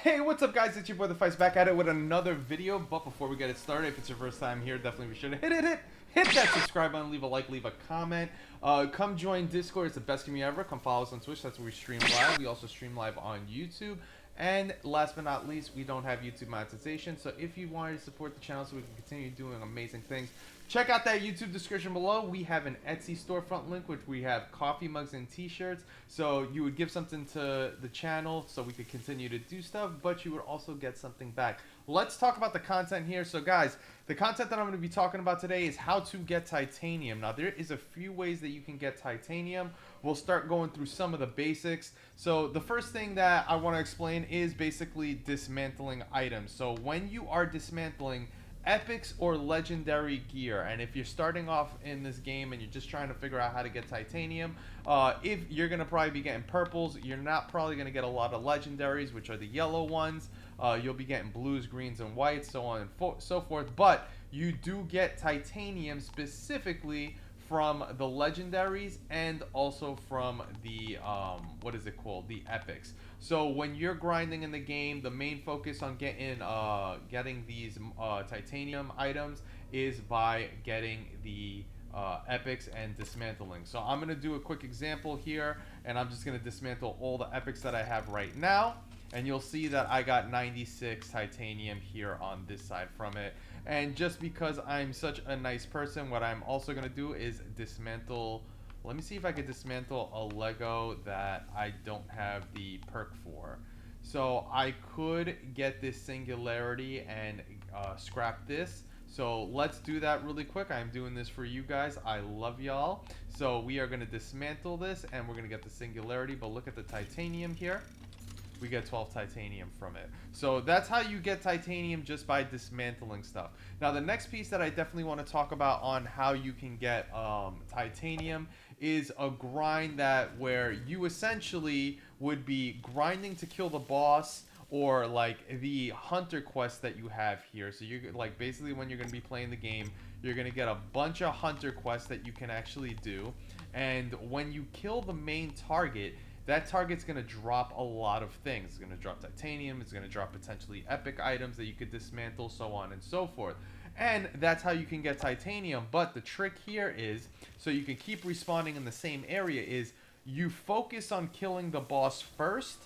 Hey, what's up guys, it's your boy the Fice back at it with another video. But before we get it started, if it's your first time here, definitely be sure to hit that subscribe button, leave a like, leave a comment. Come join Discord, it's the best community ever. Come follow us on Twitch, that's where we stream live. We also stream live on YouTube. And last but not least, we don't have YouTube monetization, so if you wanted to support the channel so we can continue doing amazing things, check out that YouTube description below. We have an Etsy storefront link, which we have coffee mugs and t-shirts. So you would give something to the channel so we could continue to do stuff, but you would also get something back. Let's talk about the content here. So guys, the content that I'm going to be talking about today is how to get titanium. Now there is a few ways that you can get titanium. We'll start going through some of the basics. So the first thing that I want to explain is basically dismantling items. So when you are dismantling epics or legendary gear, and if you're starting off in this game and you're just trying to figure out how to get titanium, if you're gonna probably be getting purples, you're not probably gonna get a lot of legendaries, which are the yellow ones. You'll be getting blues, greens, and whites, so on and so forth. But you do get titanium specifically from the legendaries and also from the what is it called, the epics. So when you're grinding in the game, the main focus on getting these titanium items is by getting the epics and dismantling. So I'm gonna do a quick example here, and I'm just gonna dismantle all the epics that I have right now, and you'll see that I got 96 titanium here on this side from it. And just because I'm such a nice person, what I'm also gonna do is dismantle. Let me see if I could dismantle a Lego that I don't have the perk for. So I could get this singularity and scrap this. So let's do that really quick. I'm doing this for you guys. I love y'all. So we are going to dismantle this and we're going to get the singularity. But look at the titanium here. We get 12 titanium from it. So that's how you get titanium, just by dismantling stuff. Now the next piece that I definitely want to talk about on how you can get titanium is a grind where you essentially would be grinding to kill the boss, or like the hunter quest that you have here. So you're like, basically when you're going to be playing the game, you're going to get a bunch of hunter quests that you can actually do. And when you kill the main target, that target's going to drop a lot of things. It's going to drop titanium, it's going to drop potentially epic items that you could dismantle, so on and so forth. And that's how you can get titanium. But the trick here is, so you can keep respawning in the same area, is you focus on killing the boss first,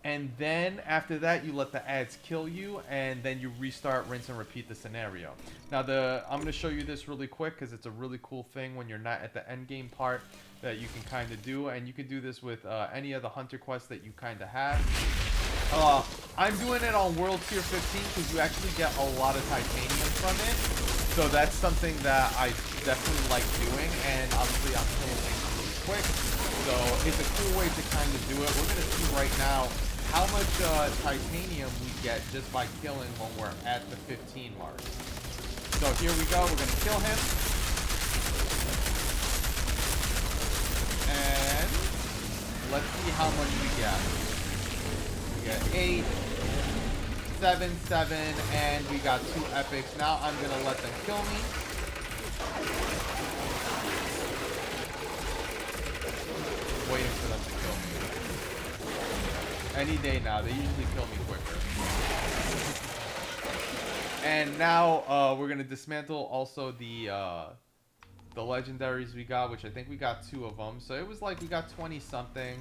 and then after that you let the ads kill you, and then you restart, rinse, and repeat the scenario. Now I'm going to show you this really quick because it's a really cool thing when you're not at the end game part that you can kind of do, and you can do this with any of the hunter quests that you kind of have. I'm doing it on world tier 15 because you actually get a lot of titanium from it. So that's something that I definitely like doing, and obviously I'm killing things really quick. So it's a cool way to kind of do it. We're going to see right now how much titanium we get just by killing when we're at the 15 mark. So here we go, we're going to kill him. And let's see how much we get. We get 8, 7, 7, and we got 2 epics. Now I'm going to let them kill me. Waiting for them to kill me. Any day now. They usually kill me quicker. And now we're going to dismantle also the legendaries we got, which I think we got 2 of them. So it was like we got 20 something.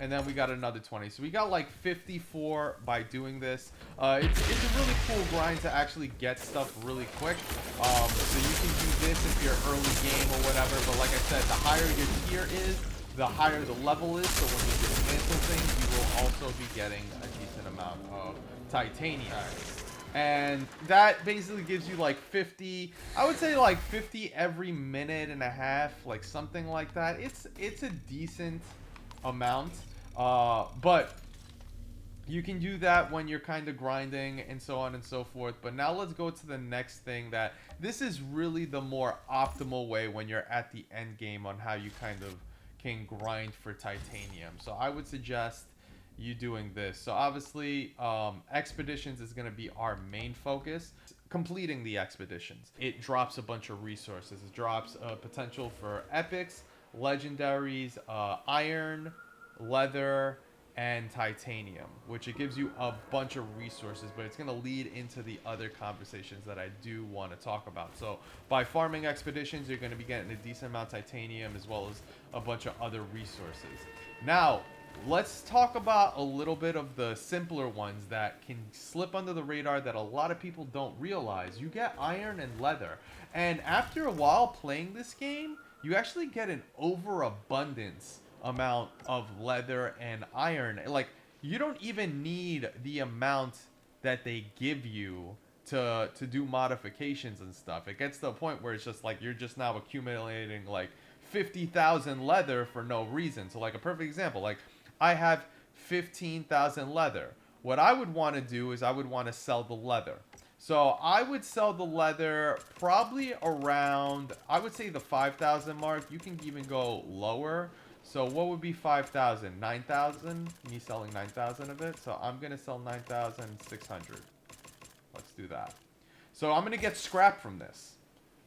And then we got another 20. So we got like 54 by doing this. It's a really cool grind to actually get stuff really quick. So you can do this if you're early game or whatever. But like I said, the higher your tier is, the higher the level is. So when you dismantle things, you will also be getting a decent amount of titanium. And that basically gives you like 50, I would say like 50 every minute and a half, like something like that. It's a decent amount, but you can do that when you're kind of grinding and so on and so forth. But now let's go to the next thing. That this is really the more optimal way when you're at the end game on how you kind of can grind for titanium. So I would suggest you doing this. So obviously expeditions is going to be our main focus. Completing the expeditions, it drops a bunch of resources. It drops potential for epics, legendaries, iron, leather, and titanium, which it gives you a bunch of resources, but it's going to lead into the other conversations that I do want to talk about. So by farming expeditions, you're going to be getting a decent amount of titanium as well as a bunch of other resources. Now, let's talk about a little bit of the simpler ones that can slip under the radar that a lot of people don't realize. You get iron and leather, and after a while playing this game, you actually get an overabundance amount of leather and iron. Like, you don't even need the amount that they give you to do modifications and stuff. It gets to a point where it's just like you're just now accumulating like 50,000 leather for no reason. So like a perfect example, like I have 15,000 leather. What I would want to do is I would want to sell the leather. So I would sell the leather probably around, I would say the 5,000 mark. You can even go lower. So what would be 5,000? 9,000? Me selling 9,000 of it. So I'm going to sell 9,600. Let's do that. So I'm going to get scrap from this.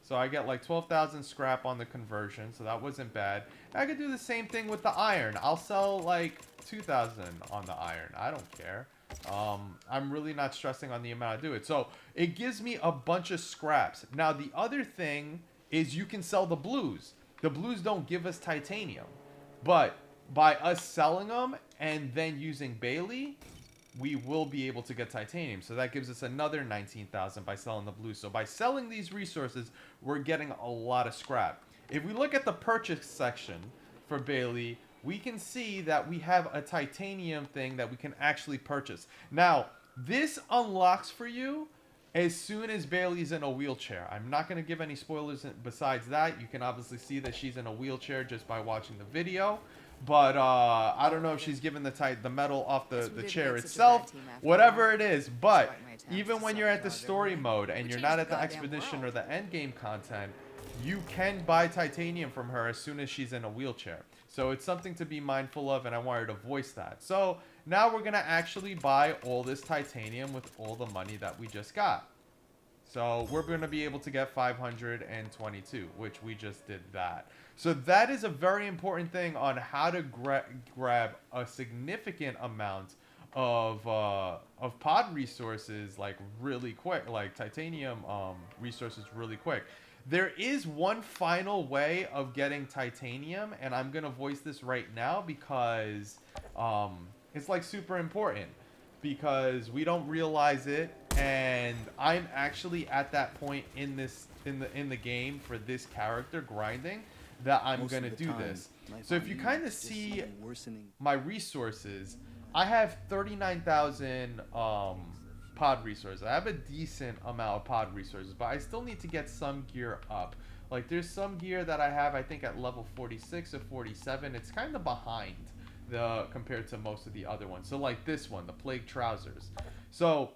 So I get like 12,000 scrap on the conversion. So that wasn't bad. I could do the same thing with the iron. I'll sell like 2,000 on the iron. I don't care. I'm really not stressing on the amount I do it. So it gives me a bunch of scraps. Now the other thing is you can sell the blues. The blues don't give us titanium. But by us selling them and then using Bailey, we will be able to get titanium. So that gives us another 19,000 by selling the blues. So by selling these resources, we're getting a lot of scrap. If we look at the purchase section for Bailey, we can see that we have a titanium thing that we can actually purchase. Now, this unlocks for you as soon as Bailey's in a wheelchair. I'm not going to give any spoilers besides that. You can obviously see that she's in a wheelchair just by watching the video. But I don't know if she's given the metal off the chair itself, whatever it is. But even when you're at the story mode and you're not at the expedition or the end game content, you can buy titanium from her as soon as she's in a wheelchair. So it's something to be mindful of, and I wanted to voice that. So now we're going to actually buy all this titanium with all the money that we just got. So we're going to be able to get 522, which we just did that. So that is a very important thing on how to grab a significant amount of pod resources like really quick, like titanium resources really quick. There is one final way of getting titanium, and I'm going to voice this right now because it's like super important, because we don't realize it, and I'm actually at that point in the game for this character grinding that I'm going to do this. So if you kind of see my resources, I have 39,000 pod resources. I have a decent amount of pod resources, but I still need to get some gear up. Like there's some gear that I have, I think at level 46 or 47. It's kind of behind compared to most of the other ones. So like this one, the plague trousers. So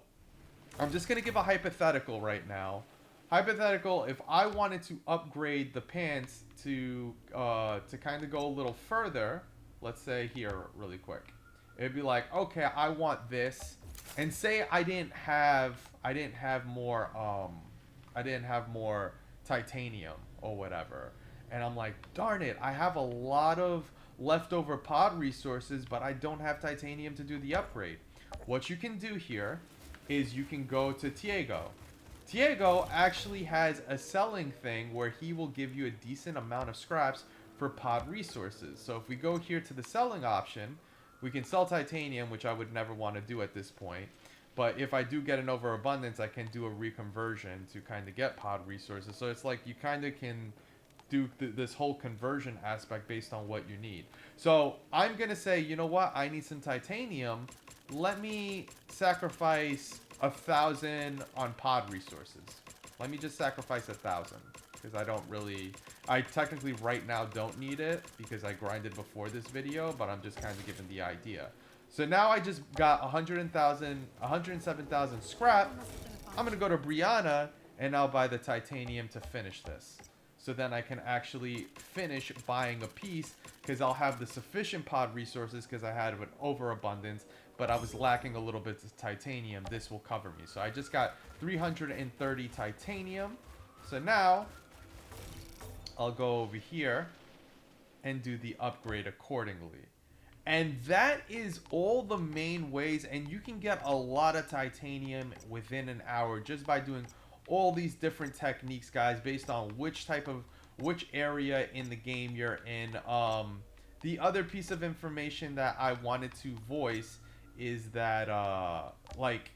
I'm just going to give a hypothetical right now. Hypothetical, if I wanted to upgrade the pants to kind of go a little further, let's say here really quick. It'd be like, okay, I want this, and say I didn't have more titanium or whatever, and I'm like, darn it, I have a lot of leftover pod resources, but I don't have titanium to do the upgrade. What you can do here is you can go to Tiago. Tiago actually has a selling thing where he will give you a decent amount of scraps for pod resources. So if we go here to the selling option, we can sell titanium, which I would never want to do at this point. But if I do get an overabundance, I can do a reconversion to kind of get pod resources. So it's like you kind of can do this whole conversion aspect based on what you need. So I'm going to say, you know what? I need some titanium. Let me sacrifice 1,000 on pod resources. Let me just sacrifice 1,000 because I technically right now don't need it because I grinded before this video, but I'm just kind of giving the idea. So now I just got 107,000 scrap. I'm going to go to Brianna and I'll buy the titanium to finish this. So then I can actually finish buying a piece because I'll have the sufficient pod resources because I had an overabundance, but I was lacking a little bit of titanium. This will cover me. So I just got 330 titanium. So now I'll go over here and do the upgrade accordingly. And that is all the main ways, and you can get a lot of titanium within an hour just by doing all these different techniques, guys, based on which area in the game you're in. The other piece of information that I wanted to voice is that like,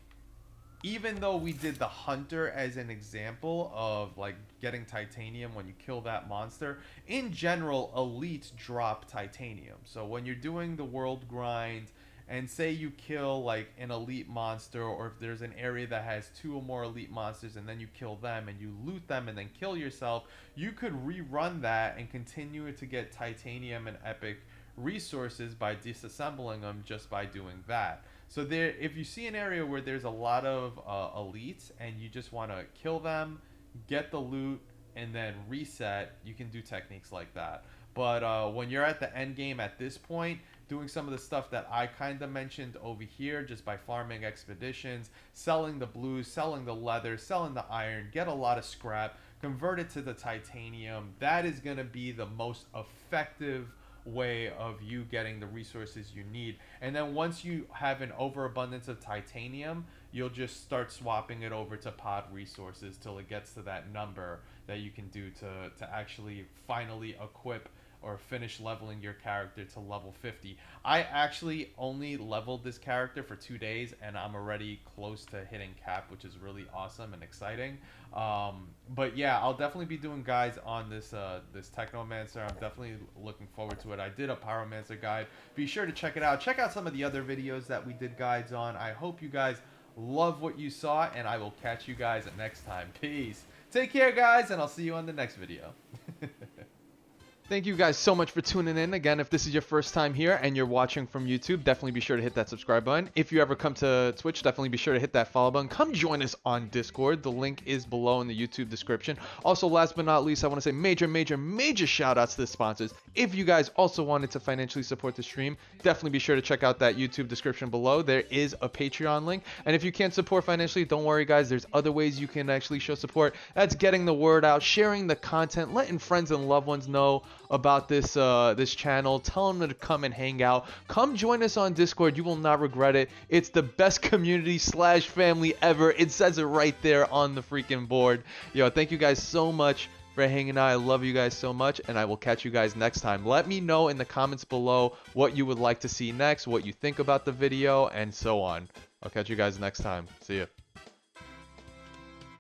even though we did the hunter as an example of like getting titanium when you kill that monster, in general elites drop titanium. So when you're doing the world grind and say you kill like an elite monster, or if there's an area that has 2 or more elite monsters and then you kill them and you loot them and then kill yourself, you could rerun that and continue to get titanium and epic resources by disassembling them just by doing that. So there, if you see an area where there's a lot of elites and you just want to kill them, get the loot, and then reset, you can do techniques like that. But when you're at the end game at this point, doing some of the stuff that I kind of mentioned over here, just by farming expeditions, selling the blues, selling the leather, selling the iron, get a lot of scrap, convert it to the titanium, that is going to be the most effective way of you getting the resources you need. And then once you have an overabundance of titanium, you'll just start swapping it over to pod resources till it gets to that number that you can do to actually finally equip or finish leveling your character to level 50. I actually only leveled this character for 2 days and I'm already close to hitting cap, which is really awesome and exciting. But yeah, I'll definitely be doing guides on this this Technomancer. I'm definitely looking forward to it. I did a Pyromancer guide. Be sure to check it out. Check out some of the other videos that we did guides on. I hope you guys love what you saw, and I will catch you guys next time. Peace. Take care, guys, and I'll see you on the next video. Thank you guys so much for tuning in. Again, if this is your first time here and you're watching from YouTube, definitely be sure to hit that subscribe button. If you ever come to Twitch, definitely be sure to hit that follow button. Come join us on Discord. The link is below in the YouTube description. Also, last but not least, I want to say major shout outs to the sponsors. If you guys also wanted to financially support the stream, definitely be sure to check out that YouTube description below. There is a Patreon link. And if you can't support financially, don't worry, guys. There's other ways you can actually show support. That's getting the word out, sharing the content, letting friends and loved ones know about this this channel. Tell them to come and hang out. Come join us on Discord. You will not regret it. It's the best community / family ever. It says it right there on the freaking board. Yo, thank you guys so much for hanging out. I love you guys so much, and I will catch you guys next time. Let me know in the comments below what you would like to see next, what you think about the video, and so on. I'll catch you guys next time. See ya.